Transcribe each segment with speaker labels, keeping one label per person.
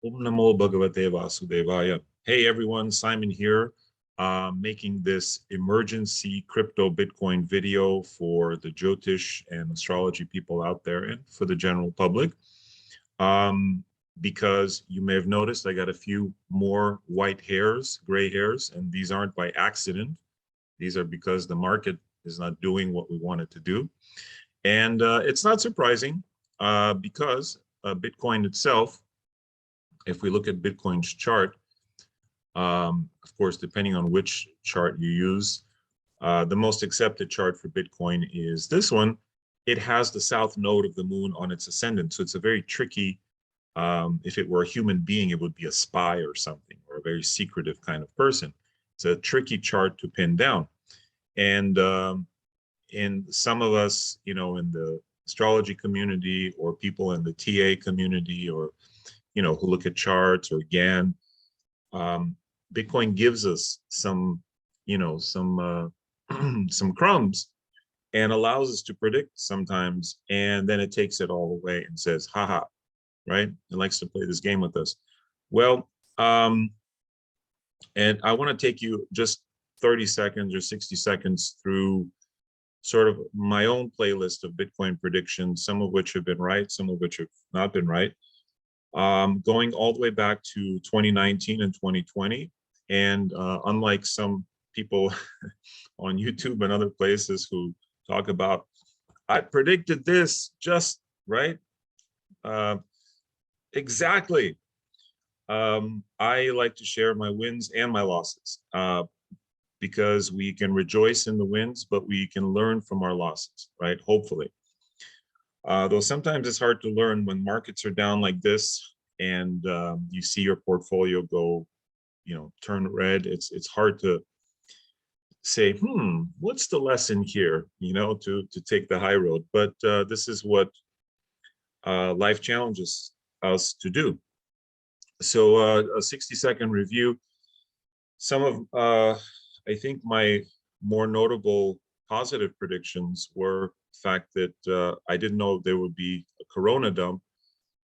Speaker 1: Om Namo Bhagavate Vasudevaya. Hey everyone, Simon here, making this emergency crypto Bitcoin video for the Jyotish and astrology people out there and for the general public. Because you may have noticed I got a few more white hairs, gray hairs, and these aren't by accident. These are because the market is not doing what we want it to do. And it's not surprising because Bitcoin itself, if we look at Bitcoin's chart, of course, depending on which chart you use, the most accepted chart for Bitcoin is this one. It has the south node of the moon on its ascendant. So it's a very tricky, if it were a human being, it would be a spy or something, or a very secretive kind of person. It's a tricky chart to pin down. And in some of us, you know, in the astrology community or people in the TA community or, you know, who look at charts or GAN, Bitcoin gives us some, you know, some crumbs and allows us to predict sometimes. And then it takes it all away and says, haha, right? It likes to play this game with us. Well, and I want to take you just 30 seconds or 60 seconds through sort of my own playlist of Bitcoin predictions, some of which have been right, some of which have not been right, going all the way back to 2019 and 2020. And unlike some people on YouTube and other places who talk about, I predicted this just right, exactly. I like to share my wins and my losses because we can rejoice in the wins, but we can learn from our losses, right? Hopefully. Though sometimes it's hard to learn when markets are down like this and you see your portfolio go, you know, turn red. It's hard to say, what's the lesson here, you know, to take the high road. But this is what life challenges us to do. So a 60-second review. Some of, I think my more notable positive predictions were the fact that I didn't know there would be a Corona dump,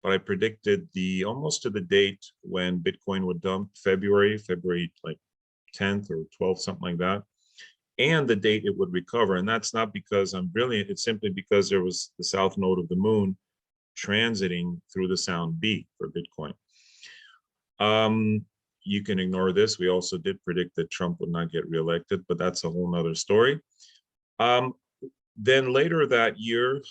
Speaker 1: but I predicted almost to the date when Bitcoin would dump, February like 10th or 12th, something like that, and the date it would recover. And that's not because I'm brilliant. It's simply because there was the south node of the moon transiting through the sound B for Bitcoin. You can ignore this. We also did predict that Trump would not get reelected, but that's a whole nother story. Then later that year,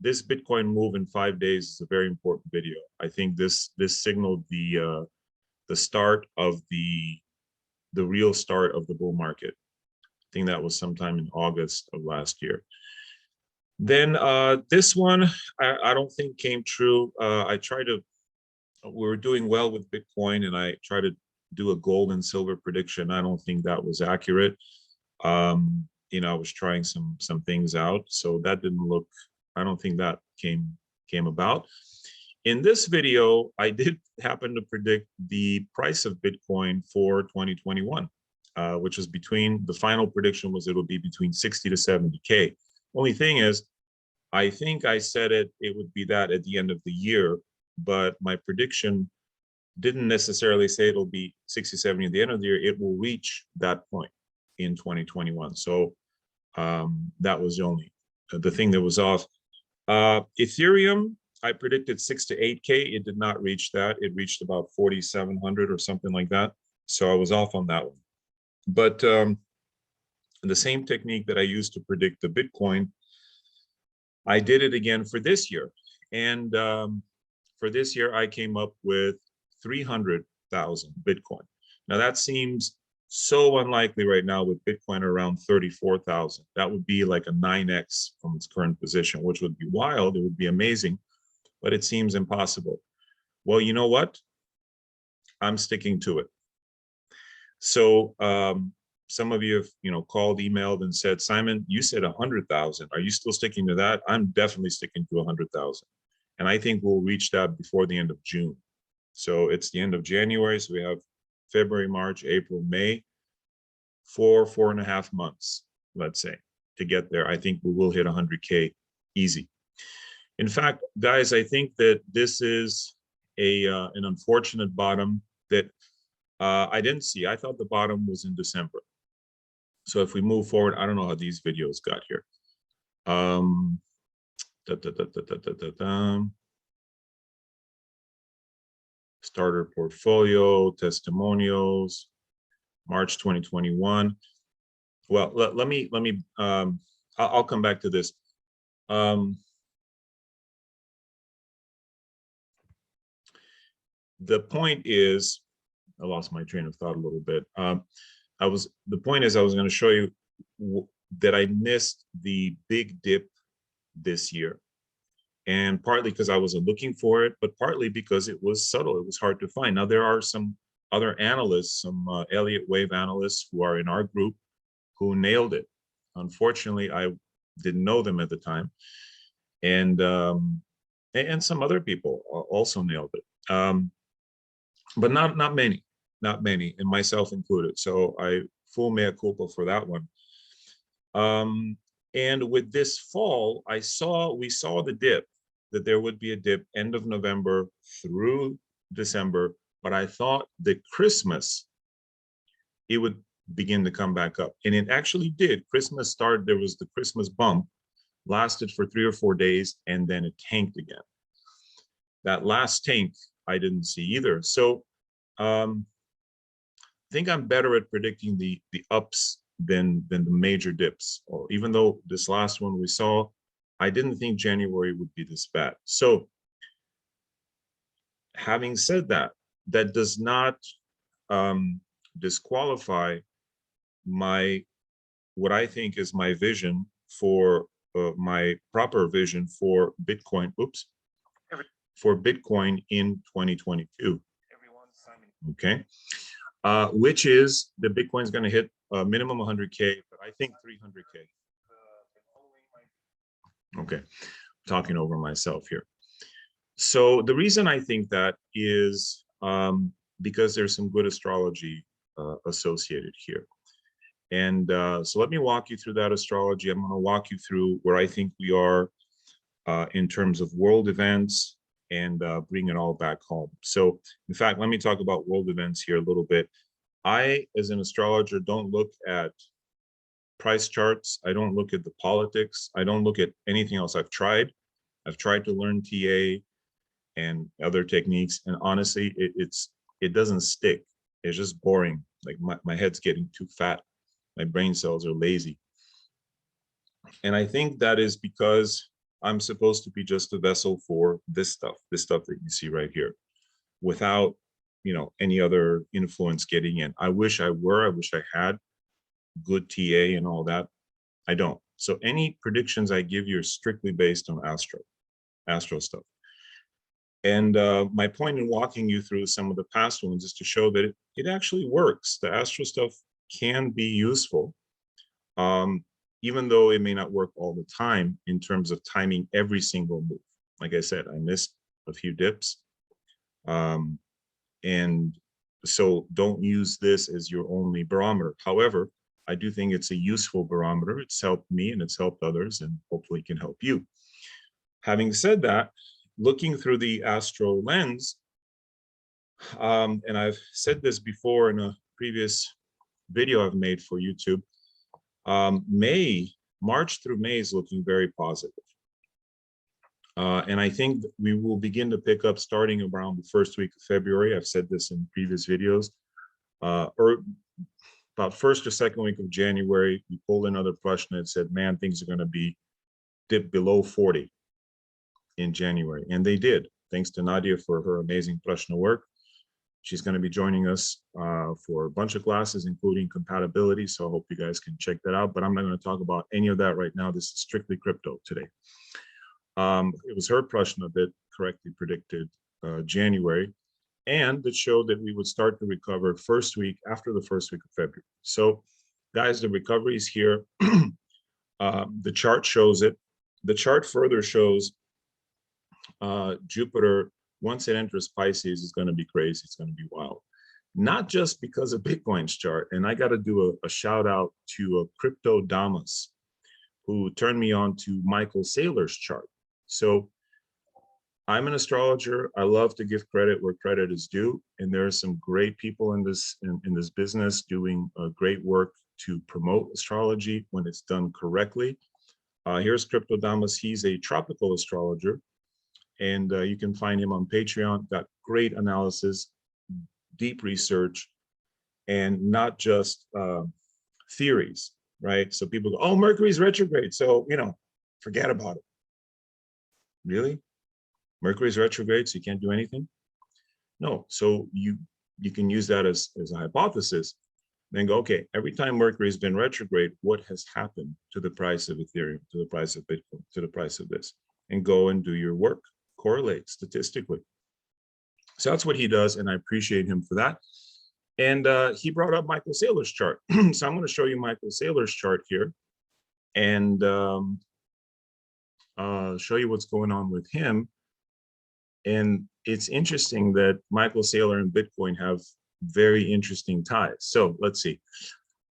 Speaker 1: this Bitcoin move in 5 days is a very important video. I think this signaled the start of the real start of the bull market. I think that was sometime in August of last year. Then this one, I don't think came true. We were doing well with Bitcoin and I tried to do a gold and silver prediction. I don't think that was accurate. You know, I was trying some things out. So that didn't look, I don't think that came about. In this video, I did happen to predict the price of Bitcoin for 2021, which was the final prediction was it'll be between 60 to 70K. Only thing is, I think I said it would be that at the end of the year, but my prediction didn't necessarily say it'll be 60, 70 at the end of the year. It will reach that point in 2021. So that was the thing that was off. Ethereum, I predicted 6 to 8K. It did not reach that. It reached about 4,700 or something like that. So I was off on that one. But the same technique that I used to predict the Bitcoin, I did it again for this year. And for this year, I came up with 300,000 Bitcoin. Now that seems so unlikely right now with Bitcoin around 34,000. That would be like a 9x from its current position, which would be wild. It would be amazing, but it seems impossible. Well, you know what? I'm sticking to it. So some of you have, you know, called, emailed and said, Simon, you said 100,000. Are you still sticking to that? I'm definitely sticking to 100,000. And I think we'll reach that before the end of June. So it's the end of January. So we have February, March, April, May, 4.5 months, let's say, to get there. I think we will hit 100K easy. In fact, guys, I think that this is an unfortunate bottom that I didn't see. I thought the bottom was in December. So if we move forward, I don't know how these videos got here. Starter portfolio, testimonials, March 2021. Well, let me I'll come back to this. The point is, I lost my train of thought a little bit. The point is I was going to show you that I missed the big dip this year. And partly because I wasn't looking for it, but partly because it was subtle. It was hard to find. Now, there are some other analysts, some Elliott Wave analysts who are in our group who nailed it. Unfortunately, I didn't know them at the time. And some other people also nailed it. But not many, and myself included. So I full mea culpa for that one. And with this fall, we saw the dip, that there would be a dip end of November through December, but I thought that Christmas, it would begin to come back up. And it actually did. Christmas started, there was the Christmas bump, lasted for 3 or 4 days, and then it tanked again. That last tank, I didn't see either. So I think I'm better at predicting the ups than the major dips. Or even though this last one we saw, I didn't think January would be this bad. So having said that, that does not disqualify what I think is my vision for my proper vision for Bitcoin. For Bitcoin in 2022. Okay, which is the Bitcoin is going to hit minimum 100K, but I think 300K. Okay, talking over myself here. So the reason I think that is because there's some good astrology associated here. And so let me walk you through that astrology. I'm going to walk you through where I think we are in terms of world events and bring it all back home. So in fact, let me talk about world events here a little bit. I, as an astrologer, don't look at price charts. I don't look at the politics. I don't look at anything else. I've tried to learn TA and other techniques, and honestly, it doesn't stick. It's just boring. Like my head's getting too fat. My brain cells are lazy. And I think that is because I'm supposed to be just a vessel for this stuff that you see right here, without, any other influence getting in. I wish I had good TA and all that. I don't. So any predictions I give you are strictly based on astro stuff. And my point in walking you through some of the past ones is to show that it actually works. The astro stuff can be useful, even though it may not work all the time in terms of timing every single move. Like I said, I missed a few dips. And so don't use this as your only barometer. However, I do think it's a useful barometer. It's helped me and it's helped others, and hopefully can help you. Having said that, looking through the astro lens, and I've said this before in a previous video I've made for YouTube, March through May is looking very positive. And I think we will begin to pick up starting around the first week of February. I've said this in previous videos, or about first or second week of January, we pulled another Prussian and said, man, things are going to be dipped below 40 in January. And they did, thanks to Nadia for her amazing Prussian work. She's going to be joining us for a bunch of classes, including compatibility. So I hope you guys can check that out. But I'm not going to talk about any of that right now. This is strictly crypto today. It was her Prussian that correctly predicted January, and that showed that we would start to recover after the first week of February. So guys, the recovery is here. The chart shows it. The chart further shows Jupiter, once it enters Pisces, is going to be crazy. It's going to be wild. Not just because of Bitcoin's chart. And I got to do a shout out to Crypto Damas, who turned me on to Michael Saylor's chart. So I'm an astrologer. I love to give credit where credit is due, and there are some great people in this business doing great work to promote astrology when it's done correctly. Here's Cryptodamus. He's a tropical astrologer, and you can find him on Patreon. Got great analysis, deep research, and not just theories, right? So people go, oh, Mercury's retrograde, so, you know, forget about it. Really? Mercury's retrograde, so you can't do anything? No, so you can use that as a hypothesis, then go, okay, every time Mercury's been retrograde, what has happened to the price of Ethereum, to the price of Bitcoin, to the price of this? And go and do your work, correlate statistically. So that's what he does, and I appreciate him for that. And he brought up Michael Saylor's chart. So I'm going to show you Michael Saylor's chart here, and show you what's going on with him. And it's interesting that Michael Saylor and Bitcoin have very interesting ties. So let's see.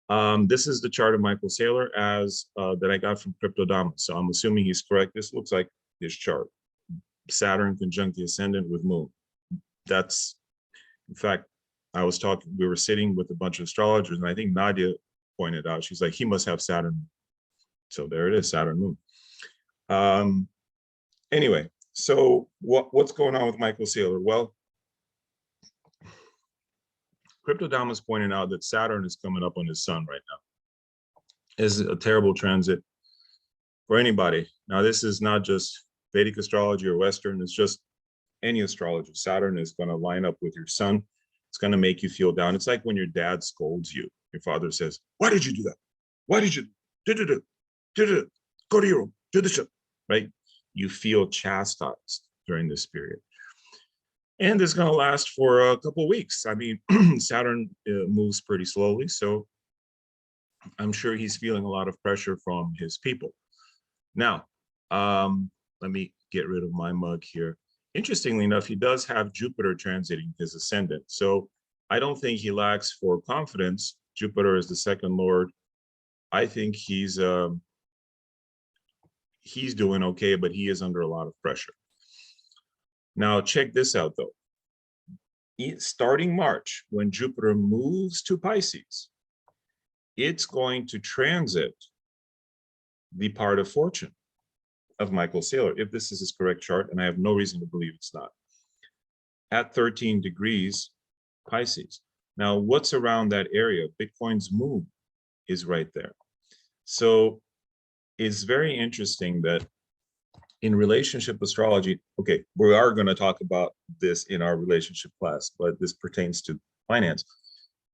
Speaker 1: This is the chart of Michael Saylor as that I got from Cryptodamus. So I'm assuming he's correct. This looks like his chart. Saturn conjunct the ascendant with moon. That's, in fact, we were sitting with a bunch of astrologers, and I think Nadia pointed out, she's like, he must have Saturn. So there it is, Saturn moon. Anyway, so what's going on with Michael Saylor? Well, Cryptodamus pointed out that Saturn is coming up on his sun right now. It's a terrible transit for anybody. Now, this is not just Vedic astrology or Western, it's just any astrology. Saturn is going to line up with your sun. It's going to make you feel down. It's like when your dad scolds you. Your father says, why did you do that? Why did you do? Go to your room, do the shit, right? You feel chastised during this period. And it's going to last for a couple of weeks. I mean, Saturn moves pretty slowly, so I'm sure he's feeling a lot of pressure from his people. Now, let me get rid of my mug here. Interestingly enough, he does have Jupiter transiting his ascendant. So I don't think he lacks for confidence. Jupiter is the second lord. I think he's doing okay, but he is under a lot of pressure. Now, check this out, though. Starting March, when Jupiter moves to Pisces, it's going to transit the part of fortune of Michael Saylor, if this is his correct chart, and I have no reason to believe it's not, at 13 degrees Pisces. Now, what's around that area? Bitcoin's moon is right there. So it's very interesting that in relationship astrology, okay, we are going to talk about this in our relationship class, but this pertains to finance.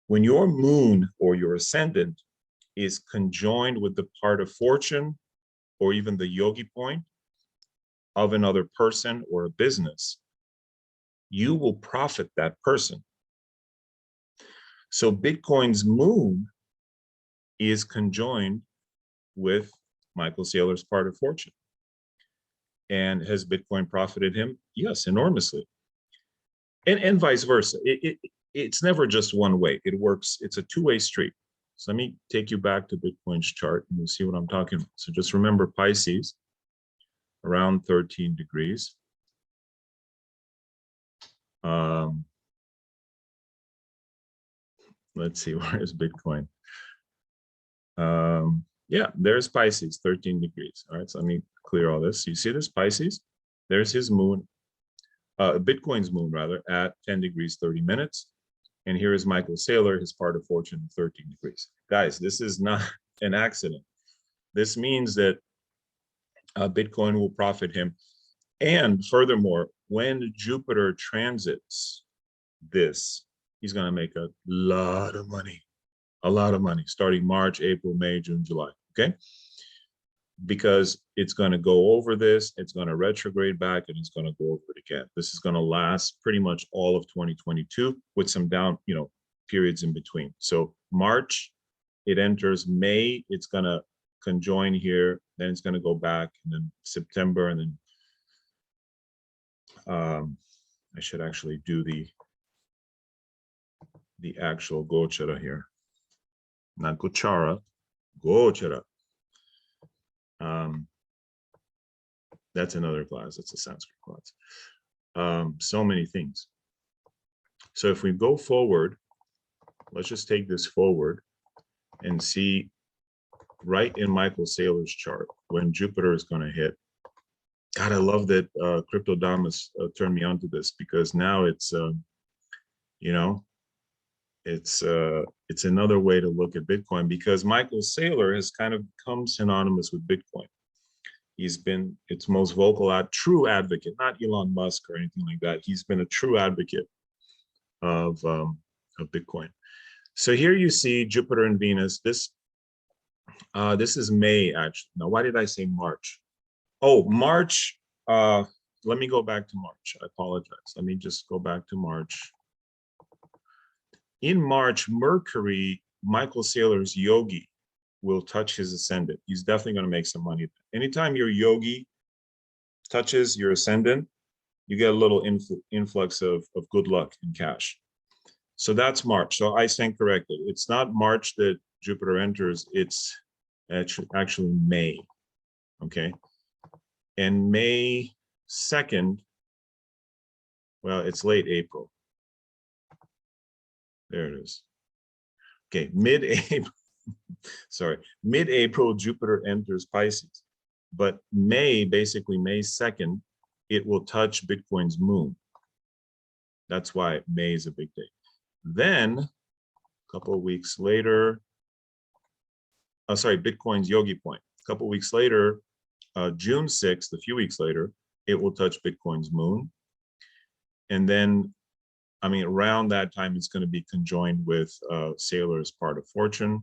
Speaker 1: When your moon or your ascendant is conjoined with the part of fortune or even the yogi point of another person or a business, you will profit that person. So Bitcoin's moon is conjoined with Michael Saylor's part of fortune. And has Bitcoin profited him? Yes, enormously. And vice versa. It's never just one way. It works. It's a two-way street. So let me take you back to Bitcoin's chart and you'll see what I'm talking about. So just remember Pisces, around 13 degrees. Let's see, where is Bitcoin? Yeah, there's Pisces, 13 degrees. All right, so let me clear all this. You see this, Pisces? There's his moon, Bitcoin's moon, rather, at 10 degrees, 30 minutes. And here is Michael Saylor, his part of fortune, 13 degrees. Guys, this is not an accident. This means that Bitcoin will profit him. And furthermore, when Jupiter transits this, he's going to make a lot of money. A lot of money, starting March, April, May, June, July, okay? Because it's going to go over this, it's going to retrograde back, and it's going to go over it again. This is going to last pretty much all of 2022 with some down, periods in between. So March, it enters. May, it's going to conjoin here, then it's going to go back, and then September, and then I should actually do the actual Gochara here. Not Gochara, Gochara. That's another class. That's a Sanskrit class. So many things. So if we go forward, let's just take this forward and see right in Michael Saylor's chart when Jupiter is going to hit. God, I love that Cryptodamus turned me onto this, because now it's, you know, it's another way to look at Bitcoin, because Michael Saylor has kind of become synonymous with Bitcoin. He's been its most vocal, true advocate, not Elon Musk or anything like that. He's been a true advocate of Bitcoin. So here you see Jupiter and Venus. This is May, actually. Now, why did I say March? Oh, March. Let me go back to March. I apologize. Let me just go back to March. In March, Mercury, Michael Saylor's yogi, will touch his ascendant. He's definitely going to make some money. Anytime your yogi touches your ascendant, you get a little influx of good luck and cash. So that's March. So I stand corrected. It's not March that Jupiter enters. It's actually May. Okay. And May 2nd, well, it's late April. There it is. Okay, mid-April. Sorry, mid-April, Jupiter enters Pisces. But May, basically May 2nd, it will touch Bitcoin's moon. That's why May is a big day. Then, a couple of weeks later, Bitcoin's yogi point. A couple of weeks later, June 6th, a few weeks later, it will touch Bitcoin's moon. And then, I mean, around that time, it's going to be conjoined with Saylor's part of fortune.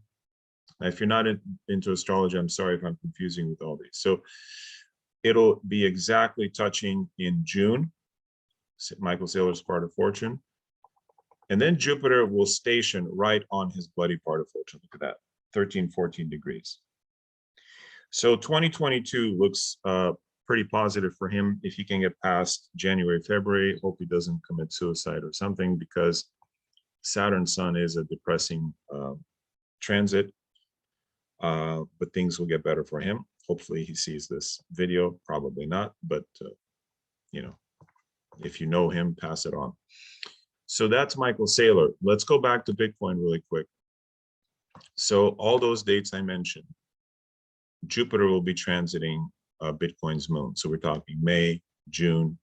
Speaker 1: Now, if you're not into astrology, I'm sorry if I'm confusing with all these. So it'll be exactly touching in June, Michael Saylor's part of fortune. And then Jupiter will station right on his bloody part of fortune. Look at that, 13, 14 degrees. So 2022 looks pretty positive for him if he can get past January, February. Hope he doesn't commit suicide or something, because Saturn Sun is a depressing transit. But things will get better for him. Hopefully he sees this video, probably not, but you know, if you know him, pass it on. So that's Michael Saylor. Let's go back to Bitcoin really quick. So all those dates I mentioned, Jupiter will be transiting Bitcoin's moon. So we're talking May, June,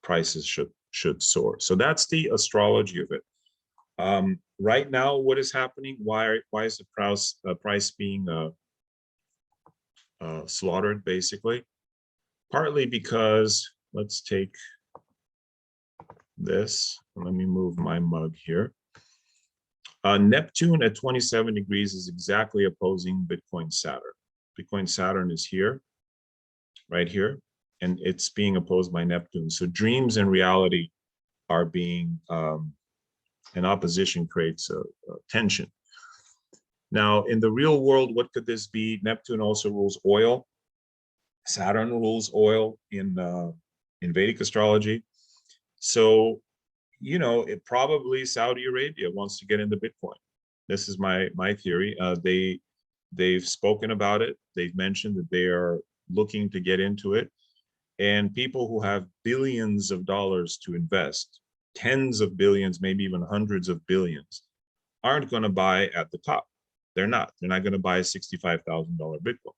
Speaker 1: prices should soar. So that's the astrology of it. Right now, what is happening? Why is the price being slaughtered, basically? Partly because, let's take this. Let me move my mug here. Neptune at 27 degrees is exactly opposing Bitcoin Saturn. Bitcoin Saturn is here, right here, and it's being opposed by Neptune. So dreams and reality are being, an opposition creates a tension. Now, in the real world, what could this be? Neptune also rules oil. Saturn rules oil in Vedic astrology. So, you know, it probably Saudi Arabia wants to get into Bitcoin. This is my theory. They've spoken about it. They've mentioned that they are looking to get into it. And people who have billions of dollars to invest, tens of billions, maybe even hundreds of billions, aren't going to buy at the top. They're not. They're not going to buy a $65,000 Bitcoin.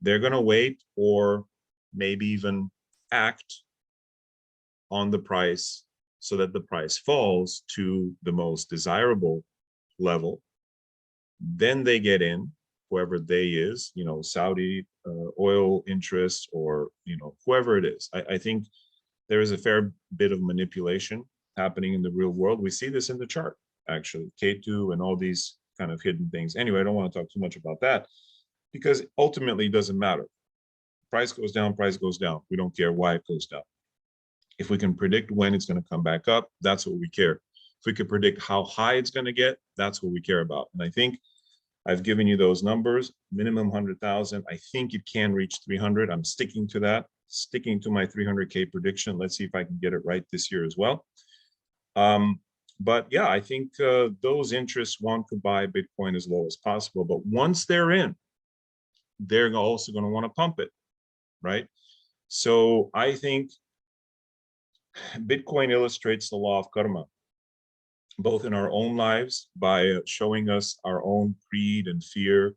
Speaker 1: They're going to wait, or maybe even act on the price so that the price falls to the most desirable level. Then they get in, whoever they is, you know, Saudi oil interests, or, you know, whoever it is. I think there is a fair bit of manipulation happening in the real world. We see this in the chart, actually, K2 and all these kind of hidden things. Anyway, I don't want to talk too much about that, because ultimately it doesn't matter. Price goes down, price goes down. We don't care why it goes down. If we can predict when it's going to come back up, that's what we care. If we could predict how high it's going to get, that's what we care about. And I think I've given you those numbers, minimum 100,000. I think it can reach 300. I'm sticking to that, sticking to my 300K prediction. Let's see if I can get it right this year as well. But yeah, I think those interests want to buy Bitcoin as low as possible. But once they're in, they're also going to want to pump it, right? So I think Bitcoin illustrates the law of karma, both in our own lives by showing us our own greed and fear.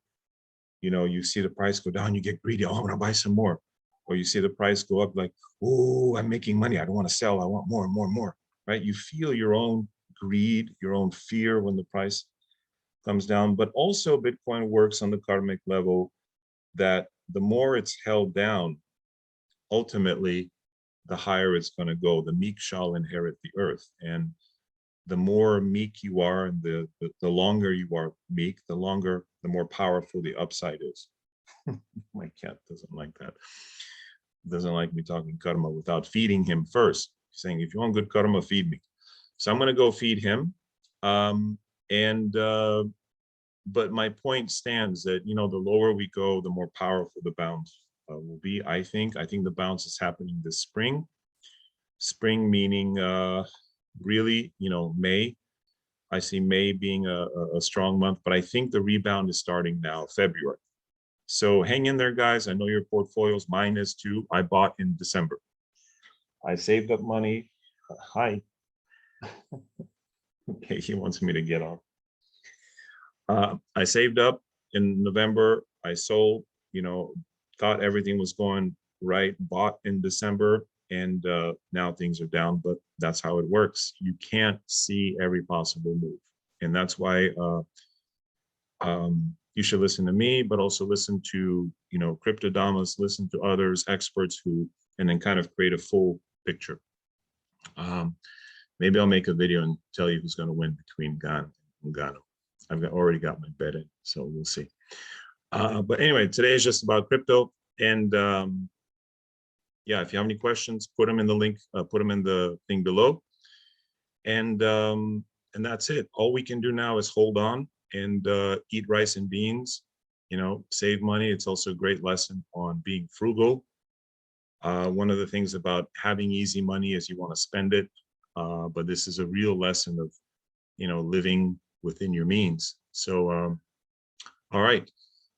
Speaker 1: You know, you see the price go down, you get greedy. Oh, I want to buy some more. Or you see the price go up, like, oh, I'm making money. I don't want to sell. I want more and more and more, right? You feel your own greed, your own fear when the price comes down. But also Bitcoin works on the karmic level that the more it's held down, ultimately, the higher it's going to go. The meek shall inherit the earth. And the more meek you are and the longer you are meek, the more powerful the upside is. My cat doesn't like that. Doesn't like me talking karma without feeding him first. Saying, if you want good karma, feed me. So I'm going to go feed him. But my point stands that, you know, the lower we go, the more powerful the bounce will be. I think the bounce is happening this spring. Spring meaning really, you know, May. I see May being a strong month, but I think the rebound is starting now, February. So hang in there, guys. I know your portfolios, mine is too. I bought in December. I saved up money. Hi. Okay, he wants me to get on. I saved up in November. I sold, you know, thought everything was going right, bought in December, and now things are down, but that's how it works. You can't see every possible move. And that's why you should listen to me, but also listen to, you know, Cryptodamas, listen to others, experts who, and then kind of create a full picture. Maybe I'll make a video and tell you who's going to win between Gan and Gano. Already got my bet in, so we'll see. But anyway, today is just about crypto. And yeah, if you have any questions, put them in the link, put them in the thing below. And that's it. All we can do now is hold on and eat rice and beans, you know, save money. It's also a great lesson on being frugal. One of the things about having easy money is you want to spend it. But this is a real lesson of, you know, living within your means. So, all right.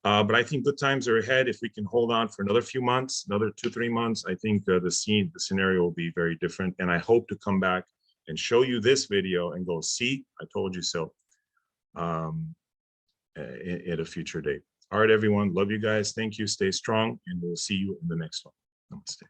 Speaker 1: But I think good times are ahead. If we can hold on for another few months, another 2-3 months, I think the scenario will be very different. And I hope to come back and show you this video and go, see, I told you so, at a future date. All right, everyone. Love you guys. Thank you. Stay strong. And we'll see you in the next one. Namaste.